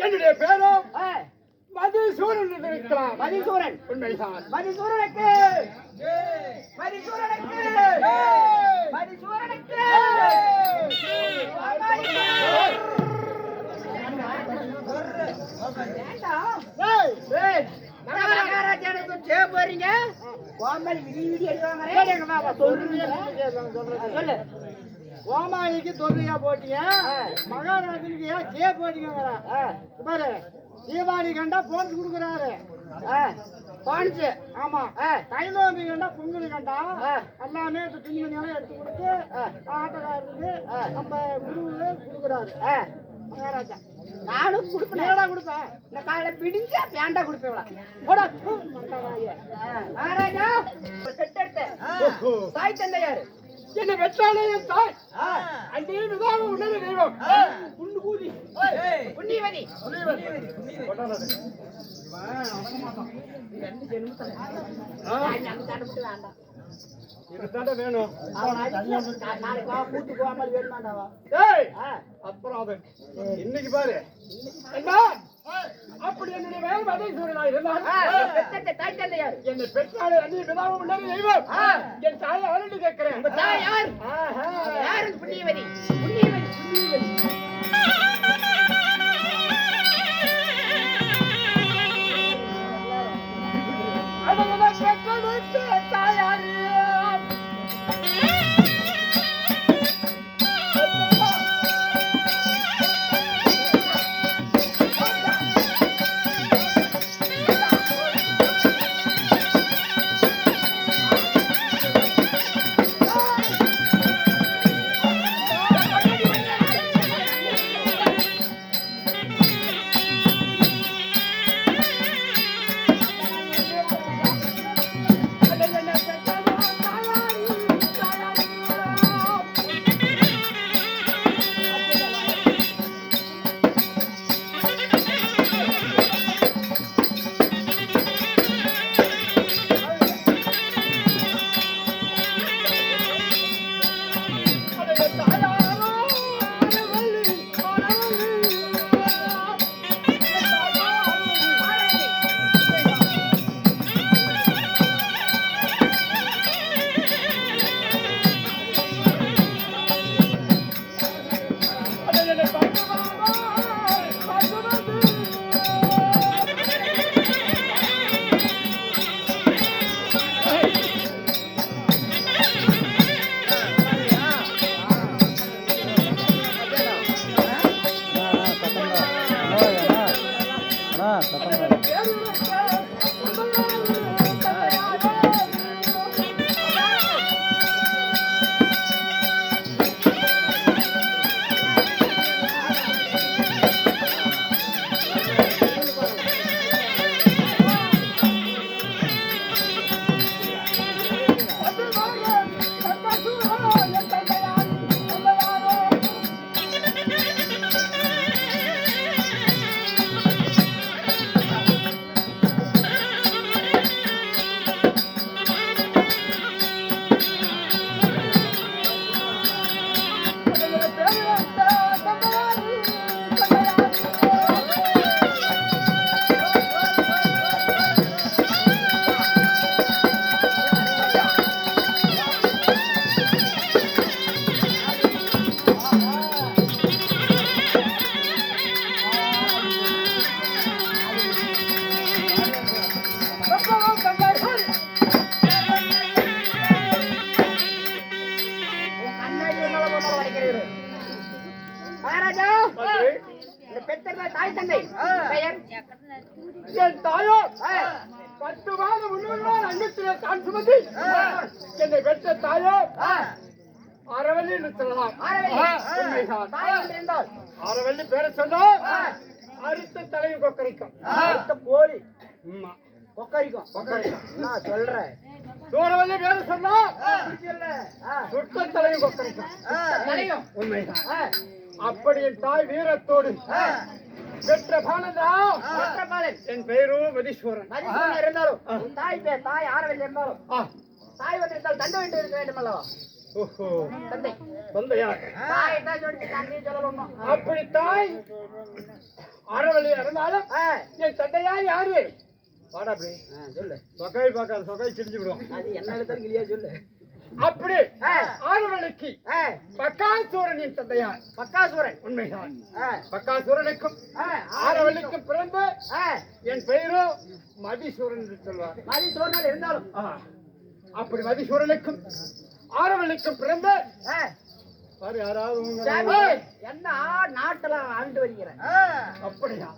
என்னுடைய பேரும் மதிசூரன் இருக்கலாம். மதிசூரன் உண்மைதான். மதிசூரனுக்கு மதிசூரனுக்கு மதிசூரனுக்கு மகாராஜானுக்கு சேவ் போறீங்க. கோமல் விதி விதி எடுவாங்க. சொல்லு. கோமாளிக்கு தொல்லையா போட்டீங்க, மகாராஜனுக்கு ஏன் ஜே போட்டீங்க பாரு. தீபாவளி கண்டா போன்ஸ் கொடுக்குறாரு. பான்ஸ் ஆமா. கைநோம்பி கண்டா பொங்கல் கண்டா எல்லாமே துணிமணியெல்லாம் எடுத்து கொடுத்து ஆட்டக்காரருக்கு நம்ம குருவுக்கு கொடுக்குறாரு மகாராஜா. நானும் கொடுப்பேன் கொடுப்பேன். இந்த காலையில பிடிஞ்சா பேண்டா கொடுப்பேன். மகாராஜா தாய் தந்தையாரு என்னை பெற்றாலே என் தாய். அங்கே விதாக உடனே தெய்வம் புண்ணு கூதி புண்ணியவதி வேணும். கூட்டு போகாமல் வேணுமாண்டாவா? அப்புறம் இன்னைக்கு பாரு அப்படி என்னுடைய வேலை மதிசூரனா இருந்தால் தாய் தந்தையார் என்னை பெற்றாலே அந்நிய விதாவும் உள்ளது தெய்வம். என் தாயை அவர்கிட்ட கேட்கிறேன். யாரு புண்ணியவதி? புண்ணியவதி புண்ணியவதி தாயாரு மகாராஜா இந்த பெற்ற தாய் தந்தை பெயர் என் தாயோ 10 மாதம் முன்னோர்களால் அங்கத்திலே தான் சுமத்தி என்னை பெற்ற தாயோ அறவள்ளி என்று சொல்லலாம். அறவள்ளி பேரை சொன்னால் அறுத்த தலையை கொக்கரிக்கும், அடுத்த போலி ஆமா கொக்கரிக்கும் நான் சொல்றேன். சூரவள்ளி பேரை சொன்னா சுட்ட தலையும் கொக்கரிக்கும் தலையும் உண்மைதான். அப்படி என் தாய் வீரத்தோடு பெற்ற பாலந்தா என் பெயரும் மதீஸ்வரன். மதீஸ்வரன் இருந்தாலும் உன் தாய் பேர் தாய் ஆரவள்ளி இருந்தாலும் தாய் வந்து இருந்தால் தந்தை வேண்டி இருக்க வேண்டும் அல்லவா? ஓஹோ தந்தை தந்தையா தாய் தான் சொல்லி தந்தை சொல்லணும். அப்படி தாய் அறவழி இருந்தாலும் என் தந்தையா யாரு? வாடா அப்படி சொல்லு. சொக்காய் பார்க்காத சொக்காய் சிரிஞ்சு விடும். அது என்ன எழுத்தாலும் இல்லையா சொல்லு. அப்படி ஆறுவழிக்கு பக்காசூரன் என் தந்தையார். பக்காசூரன் உண்மைதான். பக்காசூரனுக்கும் ஆறுவழிக்கும் பிறந்த என் பெயரோ மதீஸ்வரன் என்று சொல்வார். மதீஸ்வரன் இருந்தாலும் அப்படி மதீஸ்வரனுக்கும் ஆறுவழிக்கும் பிறந்த பாரு யாராவது என்ன நாட்டுல ஆண்டு வருகிறேன். அப்படியா?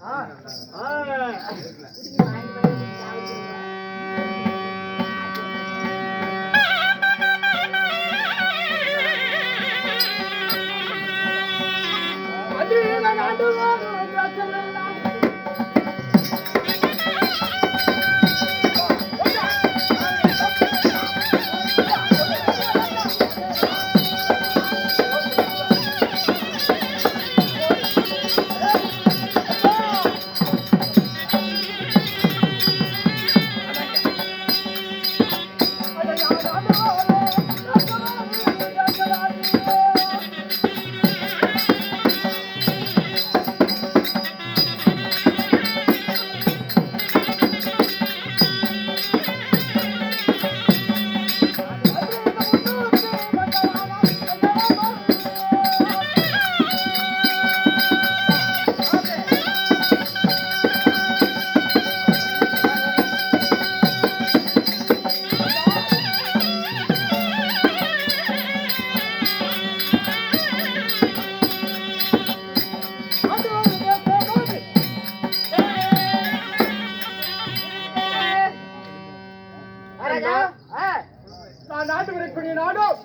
நாட்டு விரைக்கூடிய நாடும்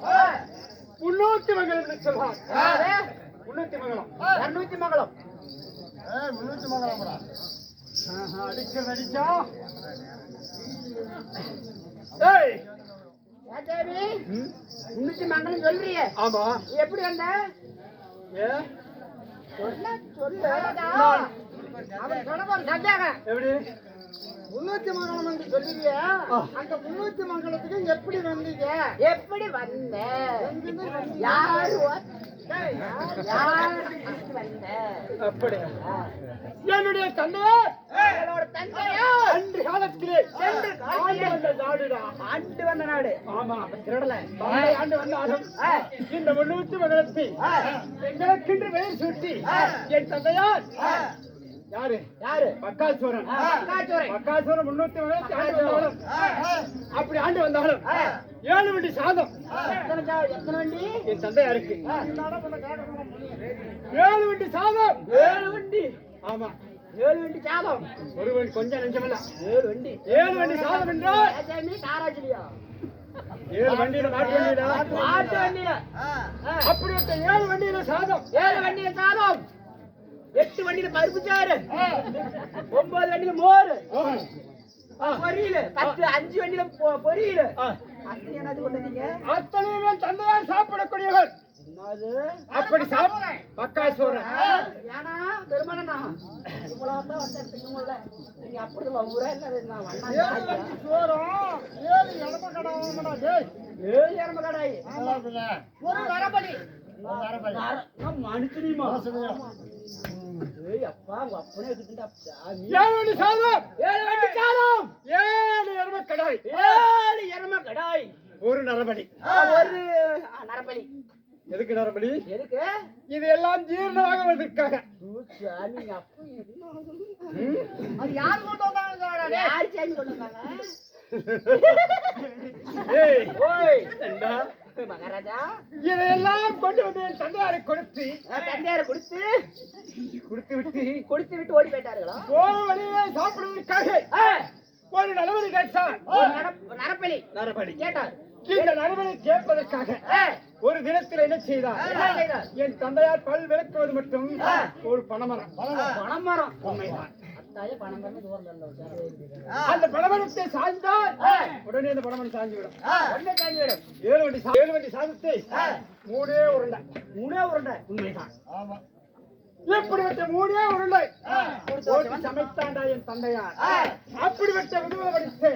முன்னூத்தி மங்கலம் என்று சொல்வார். முன்னூத்தி மங்கலம் 200 மங்கலம் முன்னூத்தி மங்கலம் அடிக்க அடிச்சா தேவி 300 மங்கலம் சொல்றியே. ஆமா எப்படி வந்த? சொல்லு. அவன் சொன்ன சத்தியாக எப்படி 300 மங்கலம் என்று சொல்லுவிய, அந்த 300 மங்கலத்துக்கு எப்படி வந்தீங்க? எப்படி வந்த? யாரு அப்படியா? என்னுடைய தந்தையார் அன்று காலத்திலே ஆண்டு வந்த நாடுடா. ஆண்டு வந்த நாடு. ஆமா திருடல ஆண்டு வந்தாலும் இந்த 300 மங்கலத்தை எங்களுக்கென்று பெயர் சூட்டி என் தந்தையார் யாரு யாரு? பக்காசூரன். பக்காசூரன் 300 மங்கலத்தை ஆண்டு வந்தாலும் அப்படி ஆண்டு வந்தாலும் 7 வண்டி சாதம். எத்தனை வண்டி? என் தந்தையாருக்கு 7 வண்டி சாதம். 7 வண்டி. ஆமா 7 வண்டி சாதம். ஒரு வண்டி கொஞ்சம் நெஞ்சமல்ல. 7 வண்டி. 7 வண்டி சாதம் என்றால் ஏசாமி காராஜிலியா? 7 வண்டியில மாட்டு வண்டியில. மாட்டு வண்டியில. அப்படி இருக்க 7 வண்டியில சாதம். 7 வண்டியில சாதம். 8 வண்டியில பருப்பு சாறு. 9 வண்டியில மோர். பொரியல். 5 வண்டியில பொரியல். அத்தனை என்னது கொண்டீங்க? அத்தனையுமே தந்தையார் சாப்பிடக்கூடியவர். அப்படி சாப்பிட பக்கா சோறு. ஏன்னா பெருமானா இவ்வளவுதான் வந்துட்டீங்கல்ல. நீங்க அப்படி ஊரே இல்ல நான் வண்ணா சோறும் 7 எரம கடாயடா டேய். 7 எரம கடாய். ஒரு நரபலி. நான் மனுஷனிமா. ஏய் அப்பா அப்பனே கிட்டடா சாமி. 7 வண்டி சாதம். 7 வண்டி சாதம். 7 எரம கடாய். 7 எரம கடாய். ஒரு நரபலி. ஒரு நரபலி. எதுக்கு நரபலி? எதுக்கு? இது எல்லாம் ஜீரணமாகுவதற்காக. சாமி அப்ப அது யார் கொண்டு வந்தாங்க? யார் சாமி கொண்டு வந்தாங்க? ஏய் ஓய் மகாராஜா இதையெல்லாம் கொண்டு வந்து என் தந்தையாரை கொடுத்து விட்டு ஓடி போயிட்டார்களா? போற வழியே சாப்பிடுவதற்காக ஒரு நரபலி கேட்டார். நரபலி கேட்டார். இந்த நரபலி கேட்பதற்காக ஒரு தினத்தில் என்ன செய்தார்? என் தந்தையார் பல் விளக்குவது மட்டும் ஒரு பனைமரம். உண்மைதான். அந்த பனைமரத்தை சாய்ந்தால் உடனே அந்த பனைமரம் சாய்ந்துவிடும். 7 வண்டி சாதத்தை 3 உருண்டை. உண்மைதான். இப்படிப்பட்ட 3 உருண்டை சமைத்தாண்டா என் தந்தையார். அப்படிப்பட்ட விடுதலை படித்து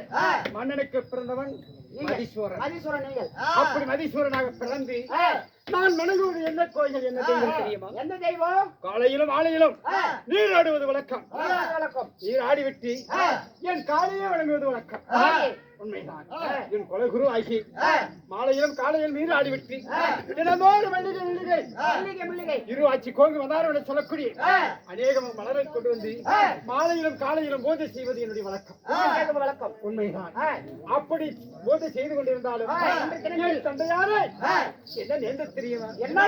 மன்னனுக்கு பிறந்தவன் மதீஸ்வரன். அப்படி மதீஸ்வரனாக பிறந்து நான் வணங்குவது என்ன கோயில், என்ன தெய்வம் தெரியுமா? என்ன தெய்வம்? காலையிலும் ஆலையிலும் நீராடுவது வழக்கம். நீராடிவிட்டு என் காலையே வணங்குவது வழக்கம். உண்மைதான். என் குலகுரு ஆகி மாலையிலும் காலையிலும் நீராடிவிட்டு தினமோடு மல்லிகை இருவாச்சி கோங்கு வந்தாரோட சொல்லக்கூடிய அநேகம் மலரை கொண்டு வந்து மாலையிலும் காலையிலும் பூஜை செய்வது என்னுடைய வழக்கம். உண்மைதான். அப்படி பூஜை செய்து கொண்டிருந்தாலும் என் தந்தையாரே என்ன நேர்ந்து தெரியுமா? என்ன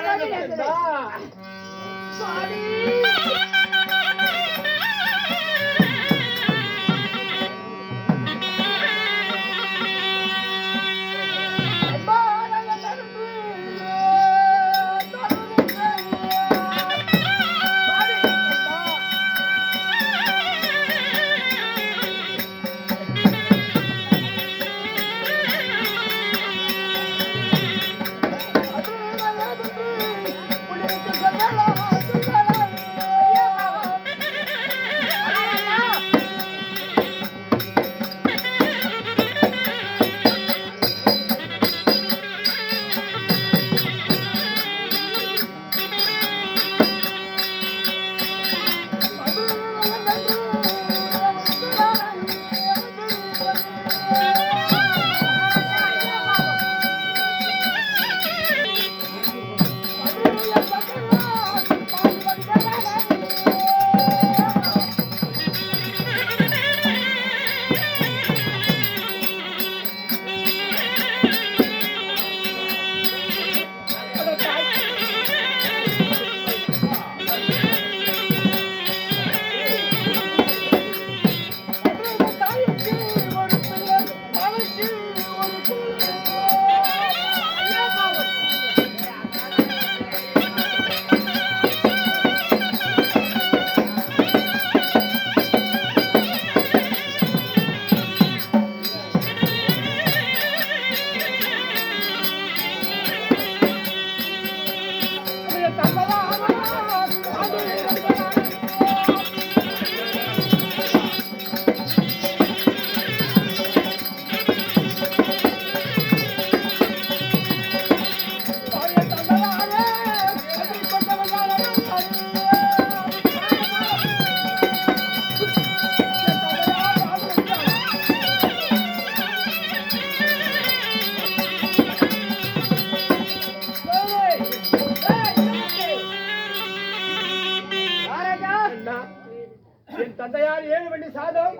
தந்தையார் 7 வண்டி சாதம்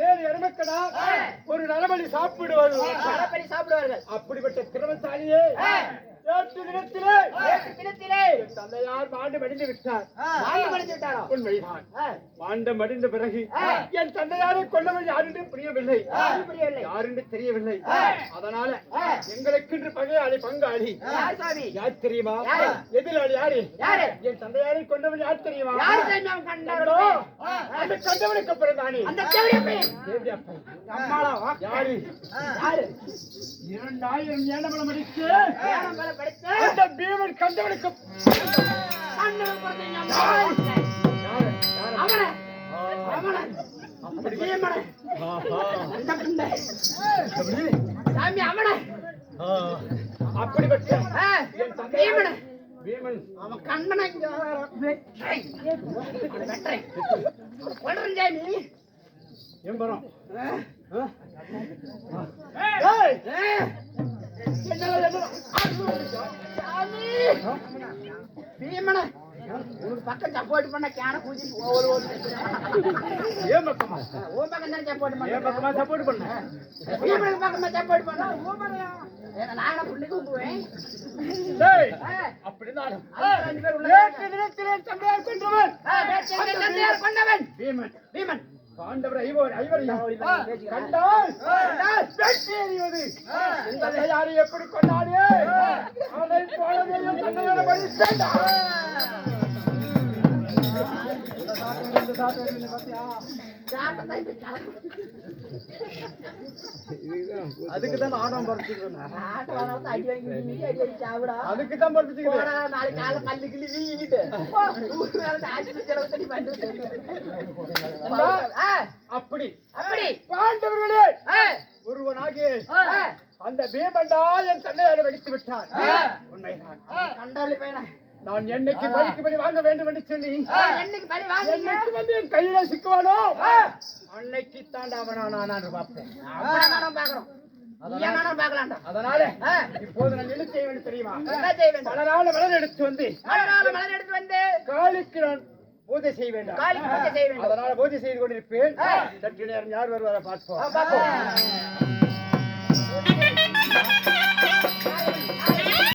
7 எருமக்கடா ஒரு நரபலி சாப்பிடுவார்கள். சாப்பிடுவார்கள். அப்படிப்பட்ட திறமசாலியே நேற்று தினத்திலே தினத்திலே என் தந்தையார் மாண்டு மடிந்து விட்டார். மாண்டு மடிந்து விட்டாரோ? உண்மைதான். மாண்டம் மடிந்த பிறகு என் தந்தையாரை கொல்லவன் யாரென்று புரியவில்லை, புரியவில்லை. யாரென்று தெரியவில்லை. அதனால எங்களுக்கென்று பகையாளி பங்காளி யார் சாமி? யார் தெரியுமா? யாரு? எதிராளி யாரு? யாரு? என் தந்தையாரை கொண்டவன் யார் தெரியுமா? யார் சாமி அவன் கண்டாரோ? அந்த கண்டவனுக்கு பிறந்தானே அந்த தேவடியப்பன். தேவடியப்பன். அம்மாளா? யாரு? யாரு? 2000 ஏனமலம் அடித்து யாரம் மேல படிச்ச அந்த பீமன் கண்டவனுக்கு கண்ணனுக்கு பிறந்தீங்க. யாரு? யாரு? அவன அவன அப்படி பீமன அந்த கண்ட சாமி அவன அப்படிப்பட்ட என் பீமன பீமன் அவன் கண்ணனை இங்க வெட்டை கொல்றேன் சாமி. எம்பரம் பீமன உனக்கு பக்கம் சப்போர்ட் பண்ண கேன பூஜை ஒரு ஏன் பக்கமா? ஓ பக்கம் தான் சப்போர்ட் பண்ண. ஏன் பக்கமா சப்போர்ட் பண்ண? பீமனுக்கு பக்கமா சப்போர்ட் பண்ண. நான் புள்ளி கூப்பிடுவேன். அப்படிதான் ரெண்டு பேர் உள்ள நேற்று தினத்திலே தந்தையார் கொன்றவன் தந்தையார் கொண்டவன் பீமன். பீமன் பாண்டவர் ஐவரையும் கண்டால் வெற்றி எறிவது. இந்த தந்தையாரை எப்படி கொண்டாடே அதை போலவே என் தந்தையோட வழி அதுக்குதான் ஆடம் பறிச்சுக்கிறேன். அதுக்குதான் பறிச்சுக்கிறேன். நாளைக்கு காலை பல்லு கிள்ளி வீங்கிட்டு அப்படி அப்படி பாண்டவர்களே ஒருவனாகி அந்த பீமண்டா என் தந்தையாரை வெடித்து விட்டார். உண்மைதான். கண்டாளி பையன நான் என்னைக்கு பலிக்கு பலி வாங்க வேண்டும் என்று சொல்லி என்னைக்கு பலி வாங்க என்னைக்கு வந்து என் கையில சிக்குவானோ அன்னைக்கு தாண்டா நான் பார்ப்பேன். பாக்குறோம் பாக்கலாம்டா. அதனால இப்போது நான் என்ன செய்ய வேண்டும் தெரியுமா? என்ன செய்ய வேண்டும்? பல நாள் மலர் எடுத்து வந்து மலர் எடுத்து வந்து காலுக்கு நான் பூஜை செய்ய வேண்டும். காலிக்கு பூஜை செய்ய வேண்டும். அதனால பூஜை செய்து கொண்டிருப்பேன். சற்று நேரம் யார் வருவார பார்ப்போம். பார்ப்போம்.